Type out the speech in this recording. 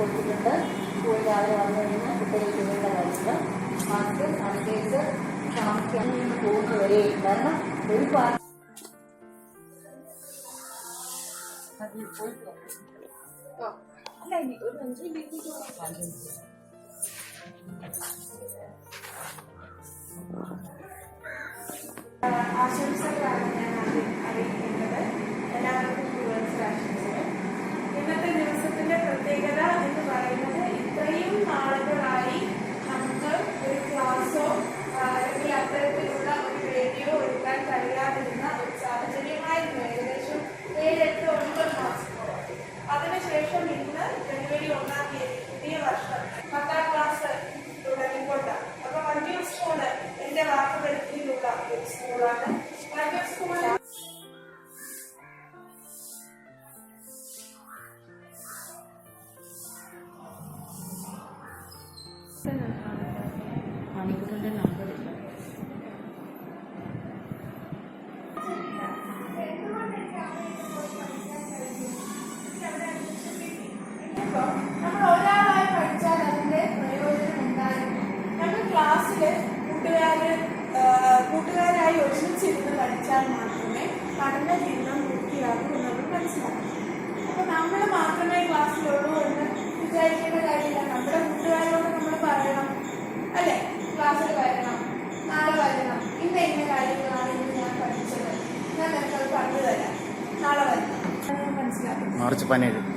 കൊടുത്തിട്ടുണ്ട്. സ്കൂളിൽ രാവിലെ വന്നു കഴിഞ്ഞാൽ കുട്ടികൾ ചെയ്യേണ്ട കാര്യങ്ങൾ മാസ്ക്, സാനിറ്റൈസർ, താമസിക്കാൻ പോകുന്നവരെ കാരണം ഒരു ആശംസകളാണ് ഞാൻ അറിയിക്കുന്നത്. എല്ലാവർക്കും ആശംസകൾ. ഇന്നത്തെ ദിവസത്തിന്റെ പ്രത്യേകത എന്ന് പറയുന്നത് ഇത്രയും നാളുകളായി നമുക്ക് ഒരു ക്ലാസ്സോ അല്ലെങ്കിൽ അത്തരത്തിലുള്ള ഒരു റേഡിയോ എടുക്കാൻ കഴിയാതിരുന്ന ഒരു സാഹചര്യമായിരുന്നു. ഏകദേശം 7, 8, 9 മാസത്തോളം. അതിനുശേഷം ഇന്ന് ജനുവരി 1-ാം തീയതി പുതിയ വർഷം 10ാം ക്ലാസ് തുടങ്ങിക്കൊണ്ടാണ്. അപ്പൊ വണ്ടിയൂർ സ്കൂള് എന്റെ വാക്കുപരിധിയിലുള്ള ഒരു സ്കൂളാണ്. വണ്ടിയൂർ സ്കൂളിൽ മണിക്കൂറിന്റെ നമ്പർ നമ്മൾ ഒരാളായി പഠിച്ചാൽ അതിന്റെ പ്രയോജനം ഉണ്ടായിരുന്നു. നമ്മൾ ക്ലാസ്സില് കൂട്ടുകാരായി ഒരുമിച്ചിരുന്ന് പഠിച്ചാൽ മാത്രമേ പഠന ജീവിതം പൂർത്തിയാകൂ എന്നത് മനസ്സിലാക്കും. അപ്പൊ നമ്മൾ മാത്രമേ ക്ലാസ്സിലുള്ളൂ എന്ന് വിചാരിക്കേണ്ട കാര്യമില്ല. നമ്മുടെ കൂട്ടുകാരോട് നമ്മൾ പറയണം, അല്ലെ, ക്ലാസ്സിൽ വരണം, നാളെ വരണം, ഇന്ന കാര്യങ്ങളാണ് ഇന്ന് ഞാൻ പഠിച്ചത്, ഞാൻ നിനക്കത് പറഞ്ഞു തരാം, നാളെ വരണം. മനസ്സിലാക്കും. മാർച്ച് 17